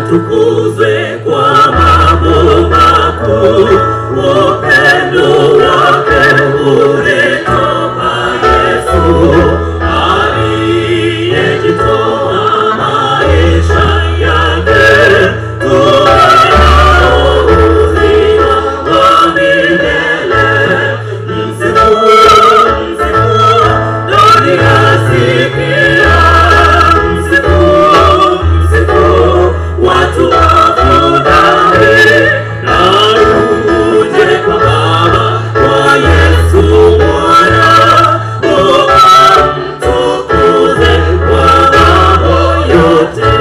atukuzwe kwa mambo makuu. Upendo wake ulitoka Yesu, aliyejitoa maisha yake, tuwe nao uzima wa milele. Msifu, msifu, dunia sikia. Msifu, msifu, watu wafurahi. Na uje kwa Baba, kwa Yesu Mwana, ukamtukuze kwa mambo yote.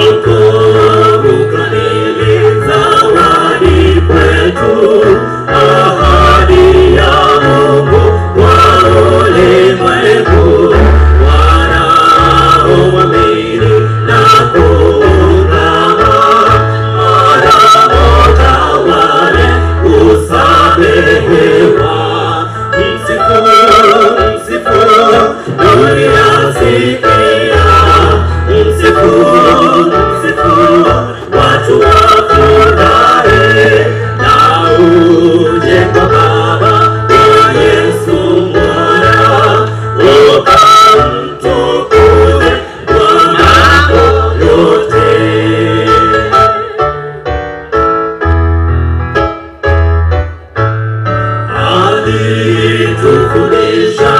Wokovu kamili zawadi kwetu, ahadi ya Mungu kwa ulimwengu. Wanaomwamini na kuungama, mara moja wale husamehewa. Msifu, msifu, dunia sikia. Msifu, msifu, watu wafurahi. Na uje kwa Baba, kwa Yesu Mwana, ukamtukuze kwa mambo yote. Alitufundisha